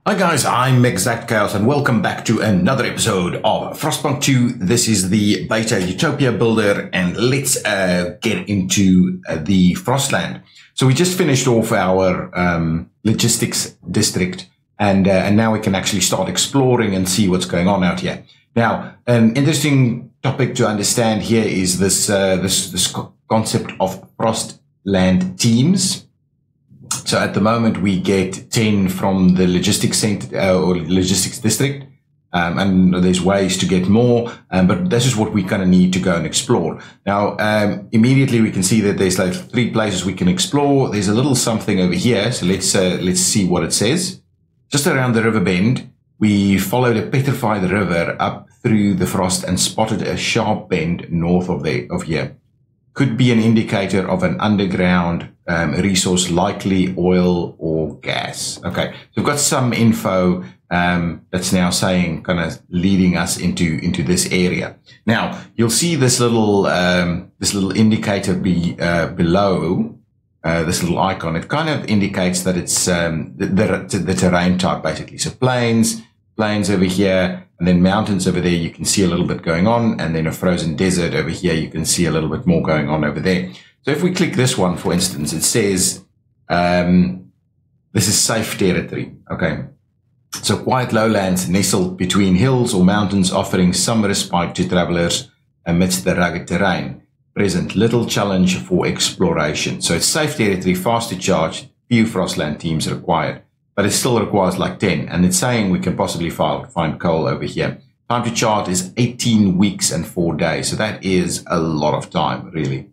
Hi guys, I'm ExactChaos and welcome back to another episode of Frostpunk 2. This is the beta Utopia builder and let's get into the Frostland. So we just finished off our logistics district and now we can actually start exploring and see what's going on out here. Now, an interesting topic to understand here is this concept of Frostland teams. So at the moment we get 10 from the logistics center or logistics district, and there's ways to get more, but this is what we kind of need to go and explore. Now, immediately we can see that there's like 3 places we can explore. There's a little something over here, so let's see what it says. Just around the river bend, we followed a petrified river up through the frost and spotted a sharp bend north of here. Could be an indicator of an underground resource, likely oil or gas. Okay, so we've got some info that's now saying, kind of leading us into this area. Now you'll see this little indicator below this little icon. It kind of indicates that it's the terrain type basically. So plains over here. And then mountains over there, you can see a little bit going on. And then a frozen desert over here, you can see a little bit more going on over there. So if we click this one, for instance, it says, this is safe territory. Okay. So quiet lowlands nestled between hills or mountains, offering some respite to travelers amidst the rugged terrain. Present little challenge for exploration. So it's safe territory, fast to charge, few Frostland teams required. But it still requires like 10. And it's saying we can possibly find coal over here. Time to chart is 18 weeks and 4 days. So that is a lot of time, really.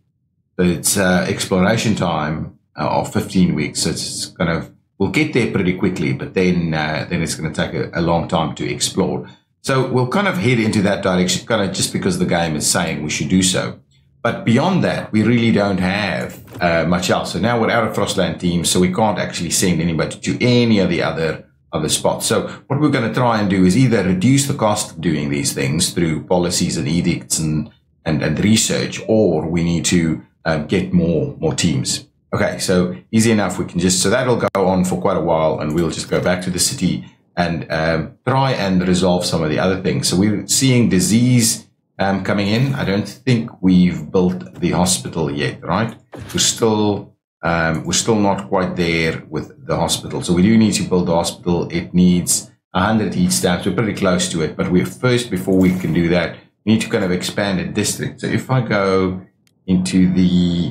But it's exploration time of 15 weeks. So it's kind of, we'll get there pretty quickly, but then it's going to take a long time to explore. So we'll kind of head into that direction, kind of just because the game is saying we should do so. But beyond that, we really don't have much else. So now we're out of Frostland teams, so we can't actually send anybody to any of the other spots. So what we're going to try and do is either reduce the cost of doing these things through policies and edicts and research, or we need to get more teams. Okay, so easy enough. We can just, so that'll go on for quite a while, and we'll just go back to the city and try and resolve some of the other things. So we're seeing disease coming in. I don't think we've built the hospital yet, right? We're still not quite there with the hospital. So we do need to build the hospital. It needs 100 heat stamps. We're pretty close to it, but before we can do that, we need to kind of expand a district. So if I go into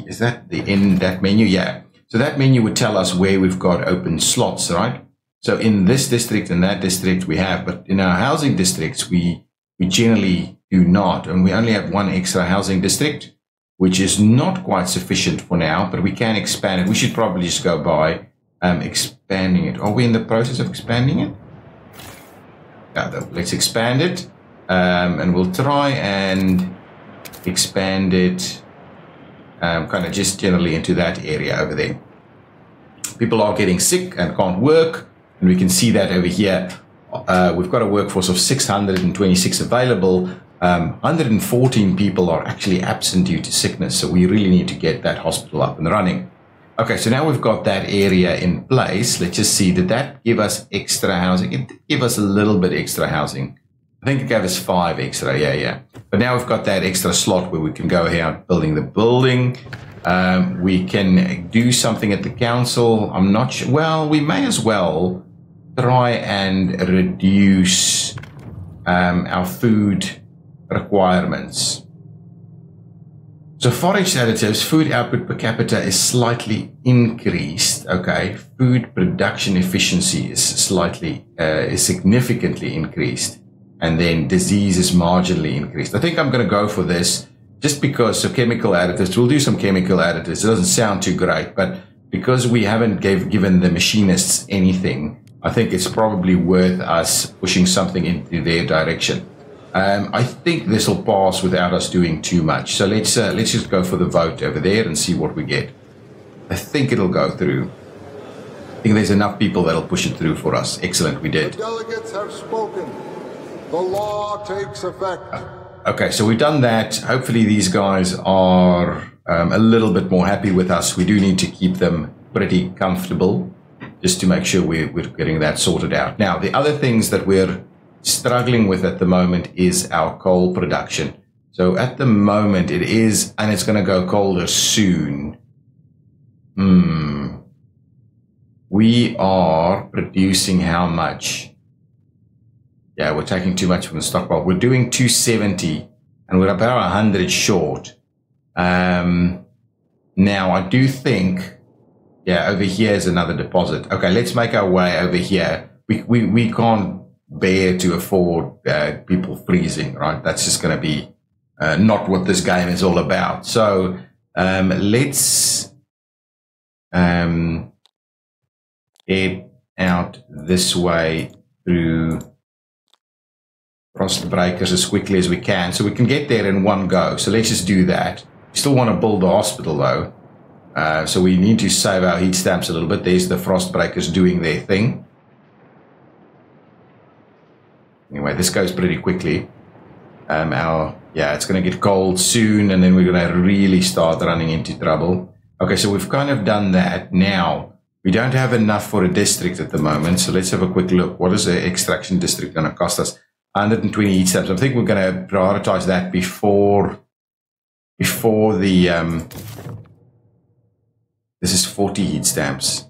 is that that menu? Yeah. So that menu would tell us where we've got open slots, right? So in this district and that district we have, but in our housing districts, we generally do not, and we only have 1 extra housing district, which is not quite sufficient for now, but we can expand it. We should probably just go by expanding it. Are we in the process of expanding it? Yeah, let's expand it, and we'll try and expand it kind of just generally into that area over there. People are getting sick and can't work, and we can see that over here. We've got a workforce of 626 available. 114 people are actually absent due to sickness, so we really need to get that hospital up and running. Okay, so now we've got that area in place. Let's just see, did that give us extra housing? It did give us a little bit extra housing. I think it gave us 5 extra, yeah. But now we've got that extra slot where we can go ahead building the building. We can do something at the council. I'm not sure. Well, we may as well try and reduce our food requirements. So forage additives, food output per capita is slightly increased. Okay, food production efficiency is significantly increased, and then disease is marginally increased. I think I'm going to go for this just because. So chemical additives, we'll do some chemical additives. It doesn't sound too great, but because we haven't given the machinists anything, I think it's probably worth us pushing something into their direction. I think this will pass without us doing too much. So let's just go for the vote over there and see what we get. I think it'll go through. I think there's enough people that'll push it through for us. Excellent, we did. The delegates have spoken. The law takes effect. Okay, so we've done that. Hopefully these guys are a little bit more happy with us. We do need to keep them pretty comfortable. just to make sure we're getting that sorted out. Now, the other things that we're struggling with at the moment is our coal production. So at the moment it is, and it's going to go colder soon. We are producing how much? Yeah, we're taking too much from the stockpile. We're doing 270 and we're about 100 short. Now I do think, yeah, over here is another deposit. Okay, let's make our way over here. We can't bear to afford people freezing, right? That's just going to be not what this game is all about. So let's head out this way through frost breakers as quickly as we can, so we can get there in one go. So let's just do that. We still want to build a hospital though, so we need to save our heat stamps a little bit. There's the frost breakers doing their thing. Anyway, this goes pretty quickly. Yeah, it's going to get cold soon, and then we're going to really start running into trouble. Okay, so we've kind of done that. Now, we don't have enough for a district at the moment, so let's have a quick look. What is the extraction district going to cost us? 120 heat stamps. I think we're going to prioritize that before the... this is 40 heat stamps.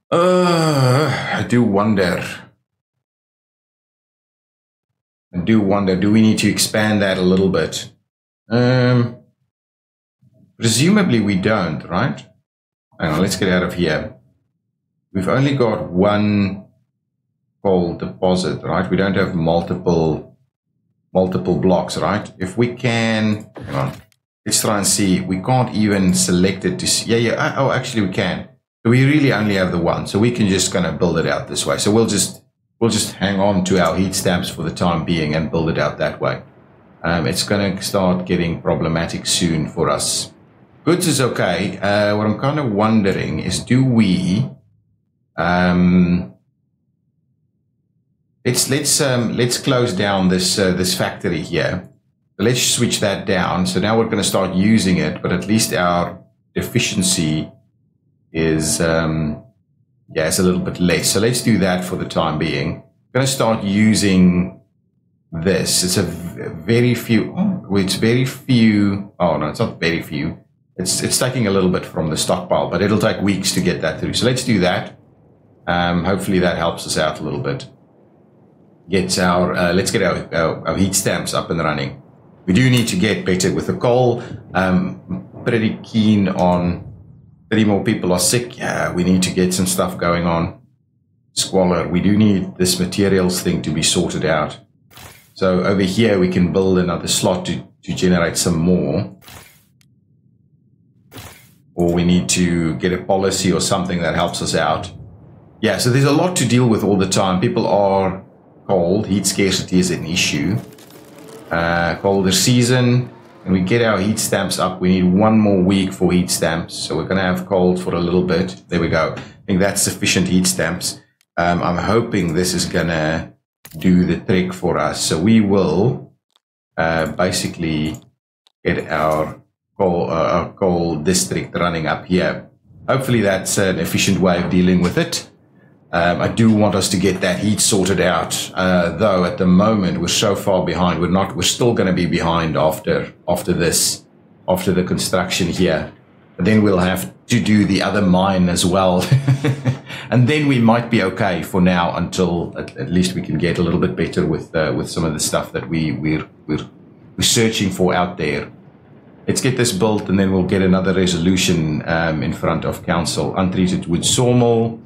I do wonder, do we need to expand that a little bit? Presumably we don't, right? Hang on, let's get out of here. We've only got one coal deposit, right? We don't have multiple blocks, right? If we can, hang on, let's try and see. We can't even select it to see. Yeah. Oh, actually we can. We really only have the one, so we can just kind of build it out this way. So we'll just hang on to our heat stamps for the time being and build it out that way. It's going to start getting problematic soon for us. Goods is okay. What I'm kind of wondering is, do we let's close down this factory here. Let's switch that down. So now we're going to start using it, but at least our efficiency is it's a little bit less. So let's do that for the time being. I'm going to start using this. It's a very few. It's very few. Oh no, it's not very few. It's taking a little bit from the stockpile, but it'll take weeks to get that through. So let's do that. Hopefully that helps us out a little bit. Let's get our heat stamps up and running. We do need to get better with the coal. Pretty keen on 30 more people are sick. Yeah, we need to get some stuff going on. Squalor. We do need this materials thing to be sorted out. So over here we can build another slot to generate some more. Or we need to get a policy or something that helps us out. Yeah, so there's a lot to deal with all the time. People are cold. Heat scarcity is an issue. Colder season. And we get our heat stamps up. We need one more week for heat stamps. So we're going to have cold for a little bit. There we go. I think that's sufficient heat stamps. I'm hoping this is going to do the trick for us. So we will basically get our coal district running up here. Hopefully that's an efficient way of dealing with it. I do want us to get that heat sorted out, though at the moment we're so far behind. We're still going to be behind after the construction here. But then we'll have to do the other mine as well. And then we might be okay for now until at least we can get a little bit better with some of the stuff that we're searching for out there. Let's get this built and then we'll get another resolution in front of council. Untreated wood sawmill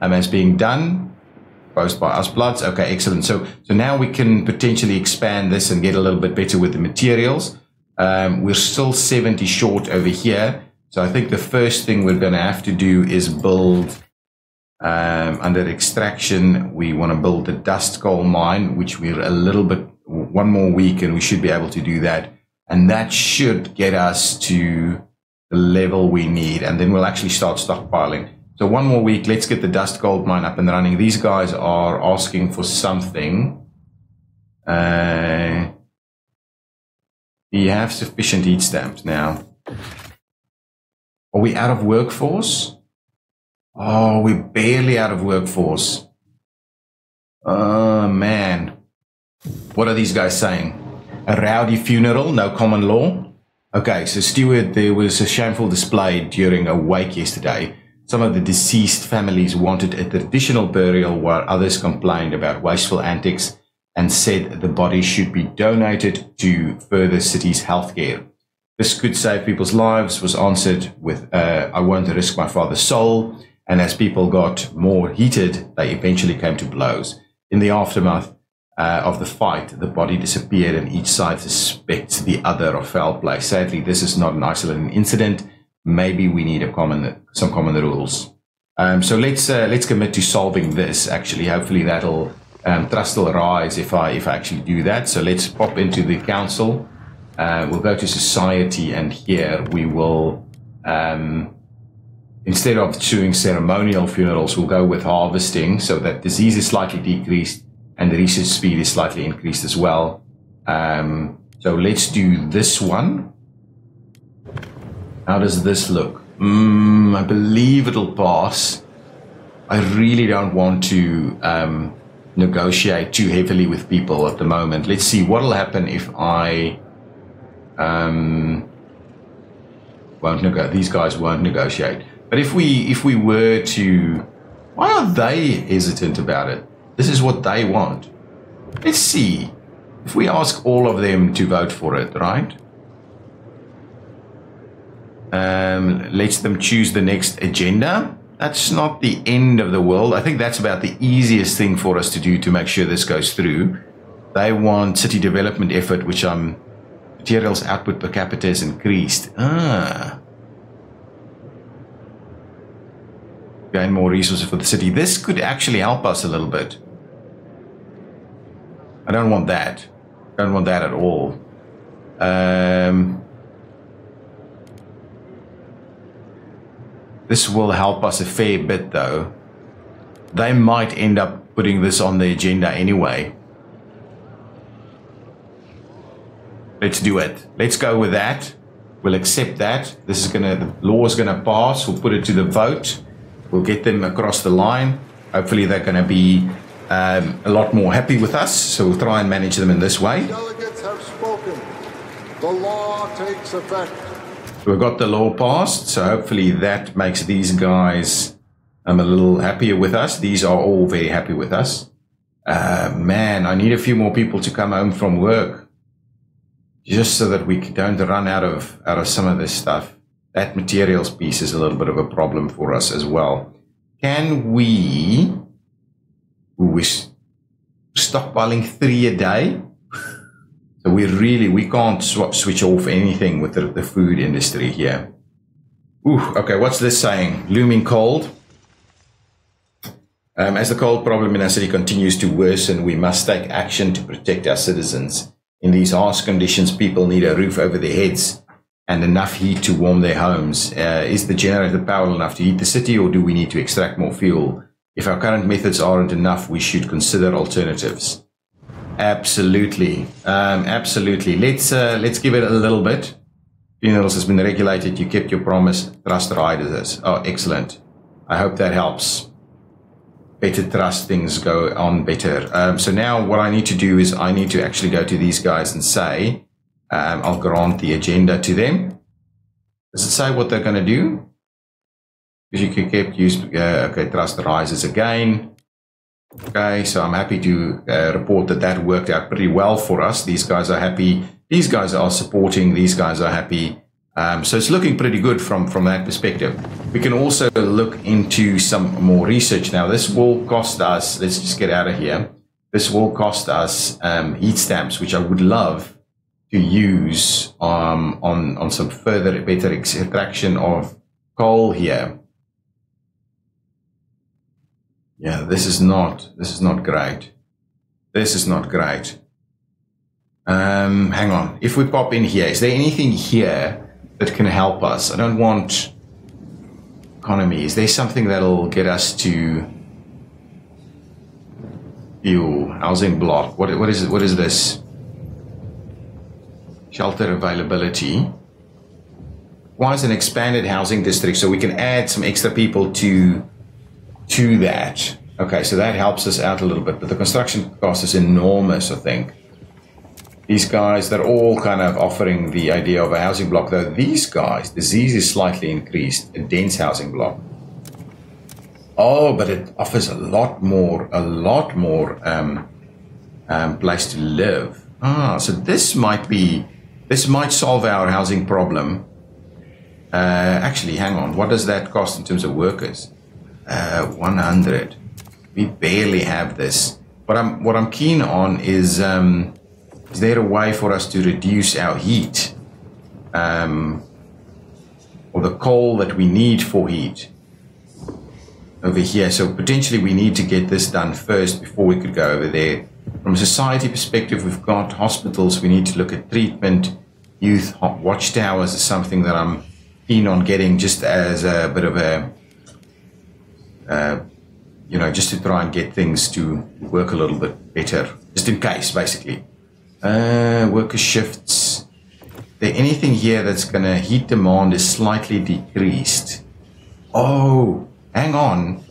as being done. Proposed by us bloods. Okay, excellent. So now we can potentially expand this and get a little bit better with the materials. We're still 70 short over here. So I think the first thing we're going to have to do is build under extraction. We want to build the dust coal mine, which we're a little bit, one more week and we should be able to do that. And that should get us to the level we need. And then we'll actually start stockpiling. So one more week, let's get the dust gold mine up and running. These guys are asking for something. We have sufficient heat stamps now. Are we out of workforce? Oh, we're barely out of workforce. Oh, man. What are these guys saying? A rowdy funeral, no common law? Okay, so Stuart, there was a shameful display during a wake yesterday. Some of the deceased families wanted a traditional burial while others complained about wasteful antics and said the body should be donated to further city's healthcare. This could save people's lives was answered with, I won't risk my father's soul. And as people got more heated, they eventually came to blows. In the aftermath of the fight, the body disappeared and each side suspects the other of foul play. Sadly, this is not an isolated incident. Maybe we need some common rules. So let's commit to solving this. Actually, hopefully that'll trust will rise if I actually do that. So let's pop into the council. We'll go to society, and here we will, instead of doing ceremonial funerals, we'll go with harvesting, so that disease is slightly decreased and the research speed is slightly increased as well. So let's do this one. How does this look? I believe it'll pass. I really don't want to negotiate too heavily with people at the moment. Let's see what will happen if I won't negotiate. These guys won't negotiate. But if we were to, why are they hesitant about it? This is what they want. Let's see if we ask all of them to vote for it, right? Let them choose the next agenda. That's not the end of the world. I think that's about the easiest thing for us to do to make sure this goes through. They want city development effort, which materials output per capita is increased. Gain more resources for the city. This could actually help us a little bit. I don't want that. I don't want that at all. This will help us a fair bit, though. They might end up putting this on the agenda anyway. Let's do it. Let's go with that. We'll accept that. This is the law is gonna pass. We'll put it to the vote. We'll get them across the line. Hopefully they're gonna be a lot more happy with us. So we'll try and manage them in this way. Delegates have spoken. The law takes effect. We've got the law passed, so hopefully that makes these guys a little happier with us. These are all very happy with us. Man, I need a few more people to come home from work, just so that we don't run out of some of this stuff. That materials piece is a little bit of a problem for us as well. Can we stockpiling 3 a day? So we can't switch off anything with the food industry here. Ooh, okay, what's this saying? Looming cold. As the cold problem in our city continues to worsen, we must take action to protect our citizens. In these harsh conditions, people need a roof over their heads and enough heat to warm their homes. Is the generator power enough to heat the city, or do we need to extract more fuel? If our current methods aren't enough, we should consider alternatives. Absolutely. Absolutely. Let's give it a little bit. Funerals has been regulated. You kept your promise. Trust riders. Oh, excellent. I hope that helps. Better trust, things go on better. So now what I need to do is I need to actually go to these guys and say, I'll grant the agenda to them. Does it say what they're going to do? Because you can keep use, okay, trust rises again. Okay, so I'm happy to report that worked out pretty well for us. These guys are happy. These guys are supporting. These guys are happy. So it's looking pretty good from that perspective. We can also look into some more research. Now, this will cost us, let's just get out of here. This will cost us heat stamps, which I would love to use on some further better extraction of coal here. Yeah, this is not great. This is not great. Hang on. If we pop in here, is there anything here that can help us? I don't want economy. Is there something that'll get us to fuel, housing block? What is it? What is this? Shelter availability. Why is an expanded housing district? So we can add some extra people to to that. Okay, so that helps us out a little bit, but the construction cost is enormous, I think. These guys, they're all kind of offering the idea of a housing block, though these guys, the Z's is slightly increased, a dense housing block. Oh, but it offers a lot more place to live. So this might solve our housing problem. Actually, hang on, what does that cost in terms of workers? 100. We barely have this. What I'm keen on is there a way for us to reduce our heat? Or the coal that we need for heat over here. So potentially we need to get this done first before we could go over there. From a society perspective, we've got hospitals. We need to look at treatment. Youth watchtowers is something that I'm keen on getting just as a bit of a, just to try and get things to work a little bit better, just in case, basically. Worker shifts. There anything here that's going to heat demand is slightly decreased. Oh, hang on.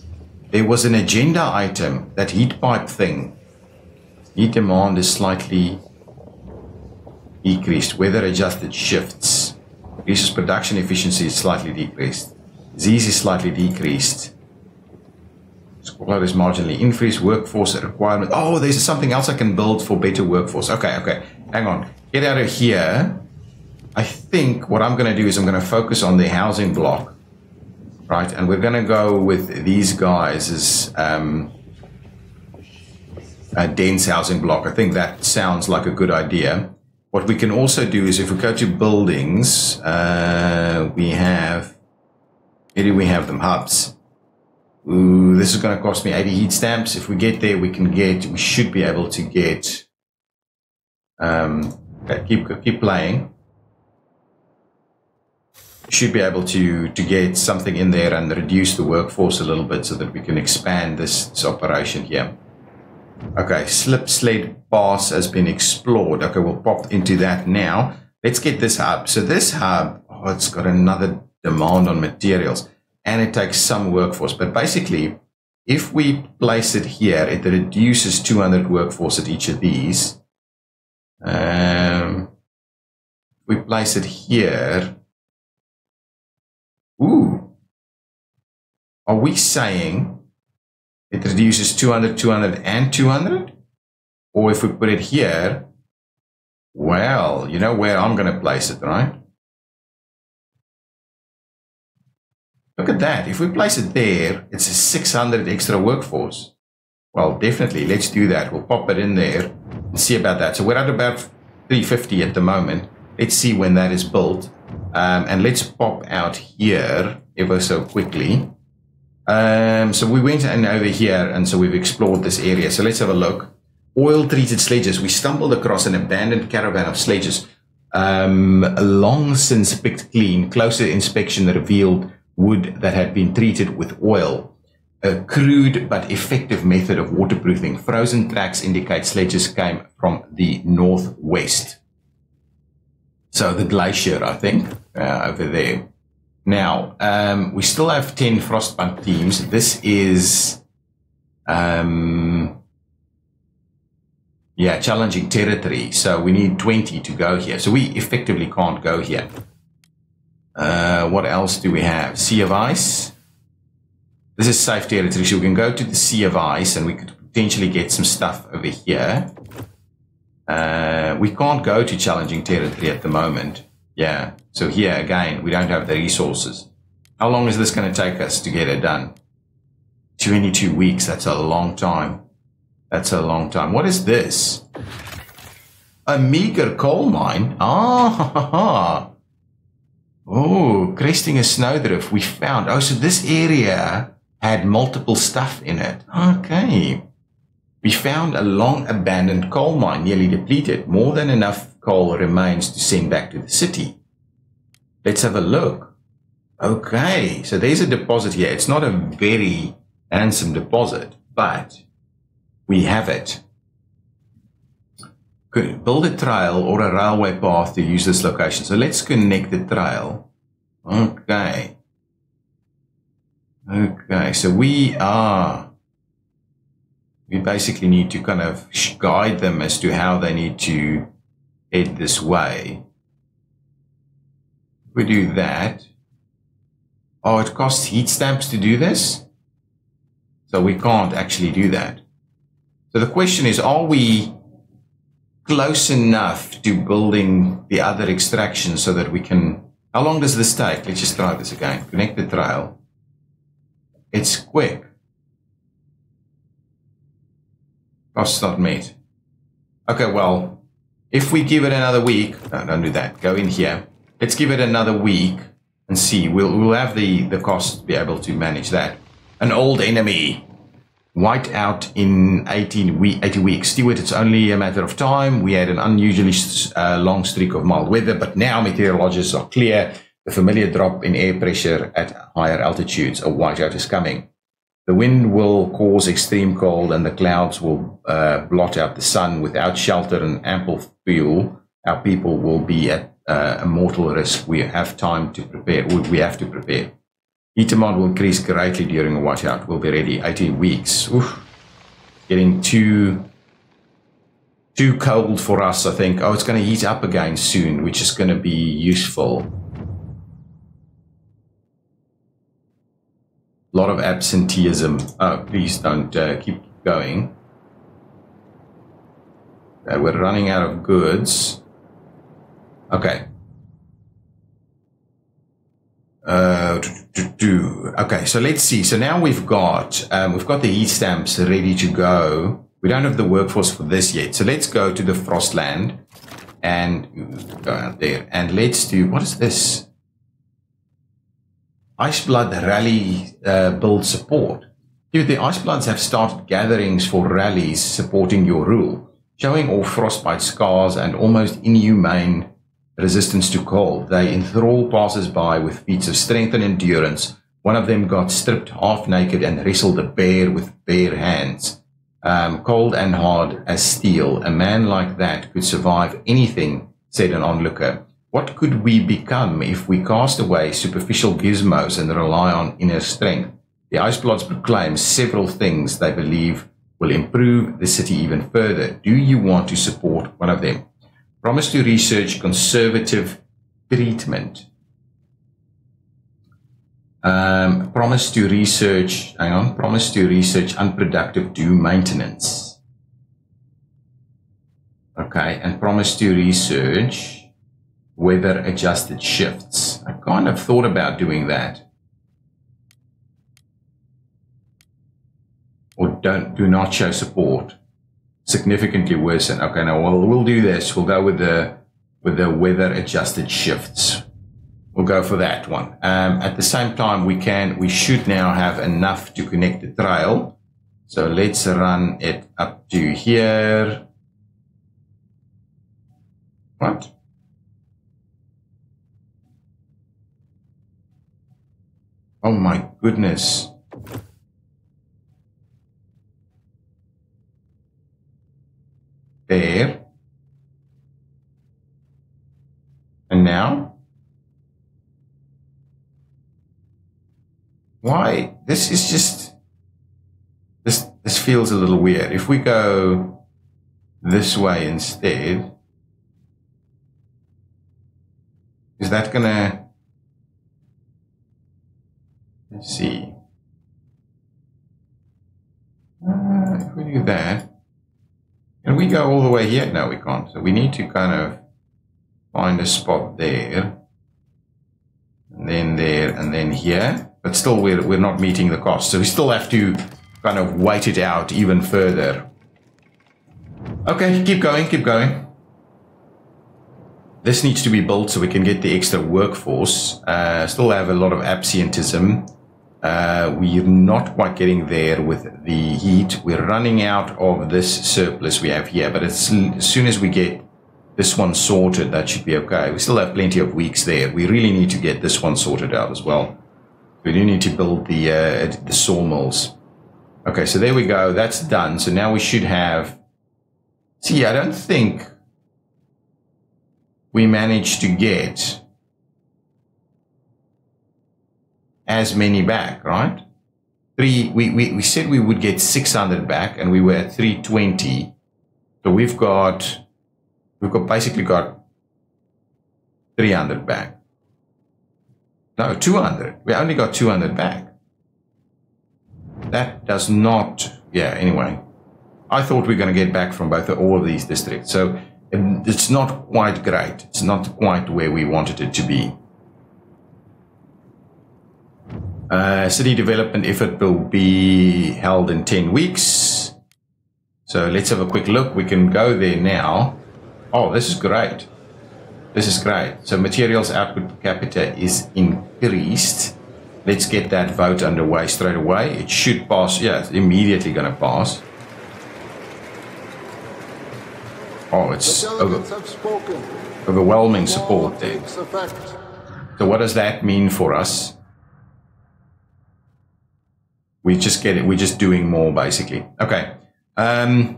There was an agenda item, that heat pipe thing. Heat demand is slightly decreased. Weather adjusted shifts. Resource production efficiency is slightly decreased. Z's is slightly decreased. Squad is marginally increased. Workforce requirement. Oh, there's something else I can build for better workforce. Okay. Hang on. Get out of here. I think what I'm going to do is I'm going to focus on the housing block. Right, and we're going to go with these guys as a dense housing block. I think that sounds like a good idea. What we can also do is if we go to buildings, where do we have them? Hubs. Ooh, this is going to cost me 80 heat stamps. If we get there, we should be able to get, okay, keep playing. Should be able to get something in there and reduce the workforce a little bit so that we can expand this operation here. Okay, slip sled pass has been explored. Okay, we'll pop into that now. Let's get this hub. So this hub, it's got another demand on materials and it takes some workforce. But basically, if we place it here, it reduces 200 workforce at each of these. We place it here. Ooh, are we saying it reduces 200, 200, and 200? Or if we put it here, well, you know where I'm going to place it, right? Look at that. If we place it there, it's a 600 extra workforce. Well, definitely, let's do that. We'll pop it in there and see about that. So we're at about 350 at the moment. Let's see when that is built. And let's pop out here ever so quickly. So we went in over here, and so we've explored this area. So let's have a look. Oil-treated sledges. We stumbled across an abandoned caravan of sledges. Long since picked clean. Closer inspection revealed wood that had been treated with oil. A crude but effective method of waterproofing. Frozen tracks indicate sledges came from the northwest. So the glacier, I think, over there. Now, we still have 10 Frostpunk teams. This is, challenging territory. So we need 20 to go here. So we effectively can't go here. What else do we have? Sea of Ice. This is safe territory. So we can go to the Sea of Ice and we could potentially get some stuff over here. We can't go to challenging territory at the moment. Yeah. So here again, we don't have the resources. How long is this going to take us to get it done? 22 weeks. That's a long time. That's a long time. What is this? A meager coal mine. Oh, cresting a snowdrift. We found. Oh, so this area had multiple stuff in it. Okay. We found a long abandoned coal mine, nearly depleted. More than enough coal remains to send back to the city. Let's have a look. Okay, so there's a deposit here. It's not a very handsome deposit, but we have it. Good. Build a trail or a railway path to use this location. So let's connect the trail. Okay. Okay, so we basically need to kind of guide them as to how they need to head this way. If we do that, oh, it costs heat stamps to do this, so we can't actually do that. So the question is, are we close enough to building the other extraction so that we can... How long does this take? Let's just try this again. Connect the trail. It's quick. Costs not met. Okay, well, if we give it another week... No, don't do that. Go in here. Let's give it another week and see. We'll have the cost to be able to manage that. An old enemy. White out in 80 weeks. Stewart, it's only a matter of time. We had an unusually long streak of mild weather, but now meteorologists are clear. The familiar drop in air pressure at higher altitudes. A whiteout is coming. The wind will cause extreme cold and the clouds will blot out the sun. Without shelter and ample fuel, our people will be at a mortal risk. We have time to prepare. We have to prepare. Heat demand will increase greatly during a whiteout. We'll be ready 18 weeks. Oof. Getting too cold for us, I think. Oh, it's going to heat up again soon, which is going to be useful. A lot of absenteeism. Oh, please don't keep going. We're running out of goods. Okay. Okay, so let's see. So now we've got the heat stamps ready to go. We don't have the workforce for this yet. So let's go to the Frostland and go out there and let's do, what is this? Iceblood rally build support. Dude, the Icebloods have started gatherings for rallies supporting your rule, showing off frostbite scars and almost inhumane resistance to cold. They enthrall passers-by with feats of strength and endurance. One of them got stripped half naked and wrestled a bear with bare hands. Cold and hard as steel. A man like that could survive anything, said an onlooker. What could we become if we cast away superficial gizmos and rely on inner strength? The Icebloods proclaim several things they believe will improve the city even further. Do you want to support one of them? Promise to research conservative treatment. Promise to research unproductive due maintenance. Okay, and promise to research weather adjusted shifts. I kind of thought about doing that. Or do not show support. Significantly worsen. Okay, now we'll do this. We'll go with the weather adjusted shifts. We'll go for that one. At the same time, we should now have enough to connect the trail. So let's run it up to here. What? Oh my goodness. There. And now? Why? This is just... This feels a little weird. If we go this way instead, is that gonna... Let's see. If we do that, can we go all the way here? No, we can't. So we need to kind of find a spot there, and then there, and then here. But still, we're not meeting the cost. So we still have to kind of wait it out even further. Okay, keep going, keep going. This needs to be built so we can get the extra workforce. Still have a lot of absenteeism. We're not quite getting there with the heat. We're running out of this surplus we have here, but as soon as we get this one sorted, that should be okay. We still have plenty of weeks there. We really need to get this one sorted out as well. We do need to build the sawmills. Okay, so there we go. That's done. So now we should have... See, I don't think we managed to get as many back, right? we said we would get 600 back, and we were at 320. So we've basically got 300 back. No, 200. We only got 200 back. That does not, yeah, anyway. I thought we were going to get back from all of these districts. So it's not quite great. It's not quite where we wanted it to be. City development effort will be held in 10 weeks. So let's have a quick look. We can go there now. Oh, this is great. This is great. So materials output per capita is increased. Let's get that vote underway straight away. It should pass. Yeah, it's immediately going to pass. Oh, it's overwhelming support there. So what does that mean for us? We just get it. We're just doing more, basically. Okay. We're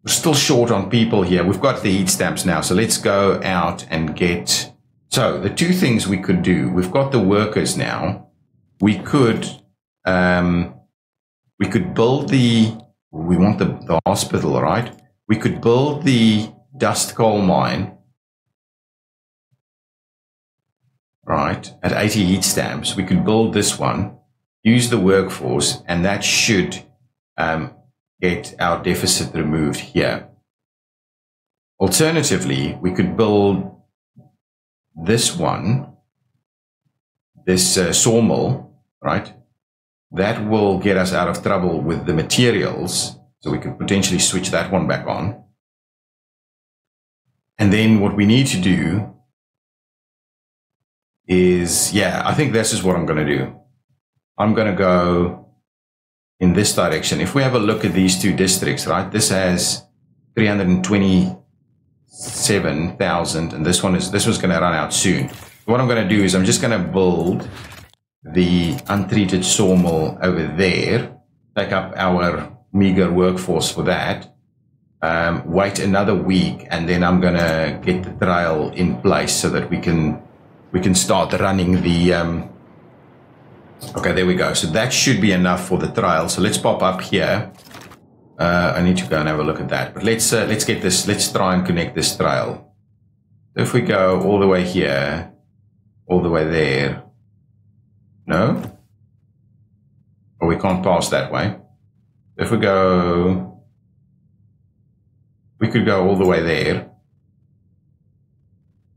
still short on people here. We've got the heat stamps now. So let's go out and get... So the two things we could do. We've got the workers now. We could build the... We want the hospital, right? We could build the dust coal mine, right, at 80 heat stamps. We could build this one, use the workforce, and that should get our deficit removed here. Alternatively, we could build this one, this sawmill, right? That will get us out of trouble with the materials. So we could potentially switch that one back on. And then what we need to do is, yeah, I think this is what I'm going to do. I'm going to go in this direction. If we have a look at these two districts, right, this has 327,000, and this one's going to run out soon. What I'm going to do is I'm just going to build the untreated sawmill over there, take up our meager workforce for that, wait another week, and then I'm going to get the trail in place so that we can start running the okay, there we go. So that should be enough for the trail. So let's pop up here. I need to go and have a look at that, but let's get this. Let's try and connect this trail. If we go all the way here, all the way there, no, or we can't pass that way. If we go, we could go all the way there,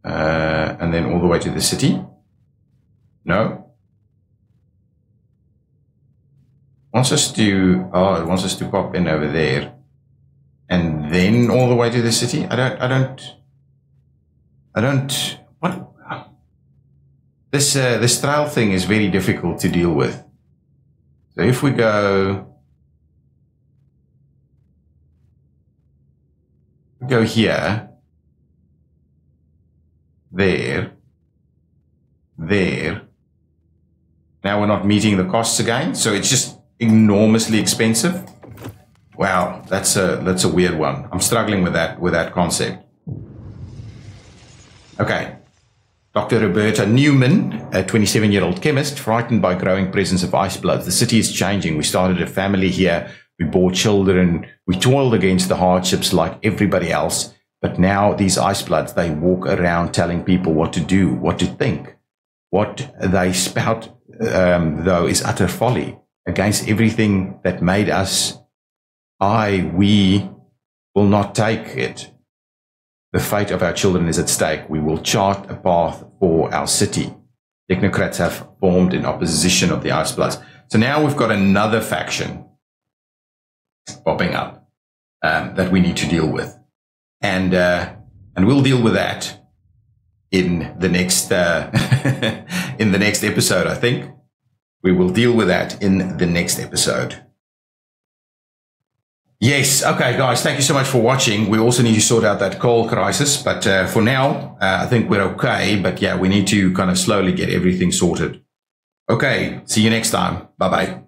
and then all the way to the city. No. Wants us to, oh, it wants us to pop in over there, and then all the way to the city. I don't, what? This trail thing is very difficult to deal with. So if we go here, there, now we're not meeting the costs again, so it's just enormously expensive. Wow, that's a weird one. I'm struggling with that concept. Okay. Dr. Roberta Newman, a 27-year-old chemist, frightened by growing presence of ice bloods. The city is changing. We started a family here. We bore children. We toiled against the hardships like everybody else. But now these ice bloods, they walk around telling people what to do, what to think. What they spout, though, is utter folly against everything that made us. We will not take it. The fate of our children is at stake. We will chart a path for our city. Technocrats have formed in opposition of the ice bloods. So now we've got another faction popping up that we need to deal with, and we'll deal with that in the next in the next episode. I think we will deal with that in the next episode. Yes. Okay, guys, thank you so much for watching. We also need to sort out that coal crisis, but for now, I think we're okay. But yeah, we need to kind of slowly get everything sorted. Okay. See you next time. Bye-bye.